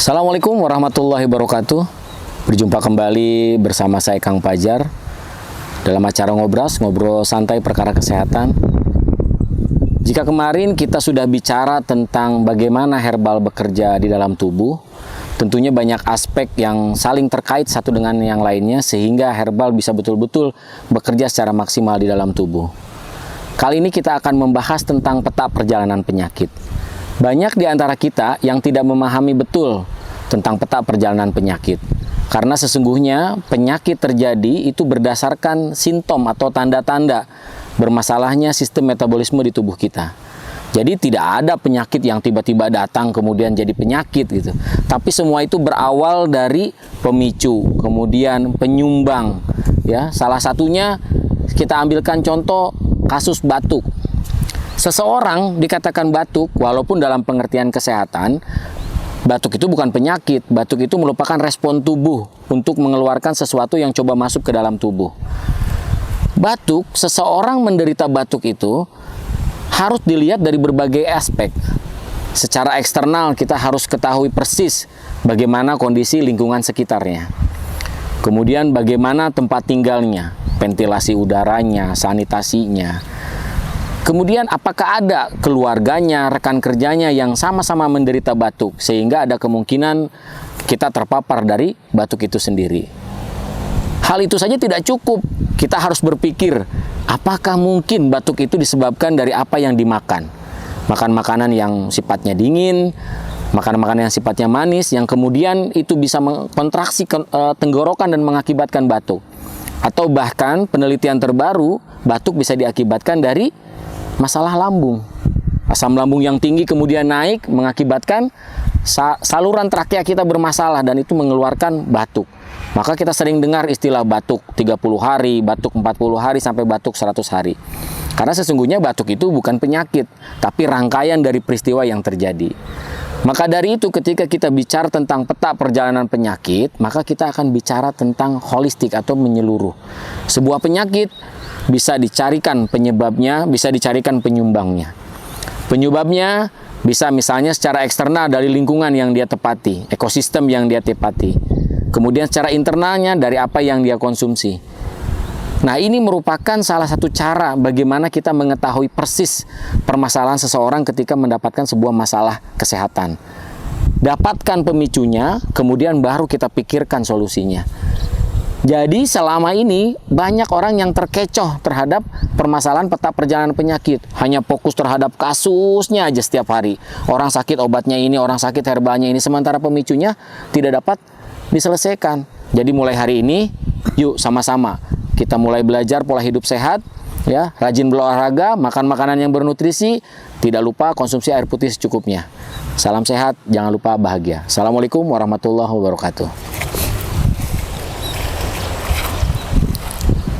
Assalamualaikum warahmatullahi wabarakatuh. Berjumpa kembali bersama saya Kang Pajar dalam acara ngobrol santai perkara kesehatan. Jika kemarin kita sudah bicara tentang bagaimana herbal bekerja di dalam tubuh, tentunya banyak aspek yang saling terkait satu dengan yang lainnya sehingga herbal bisa betul-betul bekerja secara maksimal di dalam tubuh. Kali ini kita akan membahas tentang peta perjalanan penyakit. Banyak di antara kita yang tidak memahami betul tentang peta perjalanan penyakit. Karena sesungguhnya penyakit terjadi itu berdasarkan simptom atau tanda-tanda bermasalahnya sistem metabolisme di tubuh kita. Jadi tidak ada penyakit yang tiba-tiba datang kemudian jadi penyakit gitu. Tapi semua itu berawal dari pemicu, kemudian penyumbang. Ya, salah satunya kita ambilkan contoh kasus batuk. Seseorang dikatakan batuk, walaupun dalam pengertian kesehatan, batuk itu bukan penyakit. Batuk itu merupakan respon tubuh untuk mengeluarkan sesuatu yang coba masuk ke dalam tubuh. Batuk, seseorang menderita batuk itu harus dilihat dari berbagai aspek. Secara eksternal kita harus ketahui persis bagaimana kondisi lingkungan sekitarnya. Kemudian bagaimana tempat tinggalnya, ventilasi udaranya, sanitasinya. Kemudian apakah ada keluarganya, rekan kerjanya yang sama-sama menderita batuk sehingga ada kemungkinan kita terpapar dari batuk itu sendiri. Hal itu saja tidak cukup. Kita harus berpikir, apakah mungkin batuk itu disebabkan dari apa yang dimakan? Makan makanan yang sifatnya dingin, makan makanan yang sifatnya manis, yang kemudian itu bisa mengkontraksi tenggorokan dan mengakibatkan batuk. Atau bahkan penelitian terbaru, batuk bisa diakibatkan dari masalah lambung. Asam lambung yang tinggi kemudian naik mengakibatkan saluran trakea kita bermasalah dan itu mengeluarkan batuk. Maka kita sering dengar istilah batuk 30 hari, batuk 40 hari, sampai batuk 100 hari. Karena sesungguhnya batuk itu bukan penyakit, tapi rangkaian dari peristiwa yang terjadi. Maka dari itu ketika kita bicara tentang peta perjalanan penyakit, maka kita akan bicara tentang holistik atau menyeluruh. Sebuah penyakit bisa dicarikan penyebabnya, bisa dicarikan penyumbangnya. Penyebabnya bisa misalnya secara eksternal dari lingkungan yang dia tepati, ekosistem yang dia tepati. Kemudian secara internalnya dari apa yang dia konsumsi. Nah, ini merupakan salah satu cara bagaimana kita mengetahui persis permasalahan seseorang ketika mendapatkan sebuah masalah kesehatan. Dapatkan pemicunya, kemudian baru kita pikirkan solusinya. Jadi selama ini banyak orang yang terkecoh terhadap permasalahan peta perjalanan penyakit. Hanya fokus terhadap kasusnya aja setiap hari. Orang sakit obatnya ini, orang sakit herbalnya ini. Sementara pemicunya tidak dapat diselesaikan. Jadi mulai hari ini, yuk sama-sama kita mulai belajar pola hidup sehat. Ya, rajin berolahraga, makan makanan yang bernutrisi. Tidak lupa konsumsi air putih secukupnya. Salam sehat, jangan lupa bahagia. Assalamualaikum warahmatullahi wabarakatuh.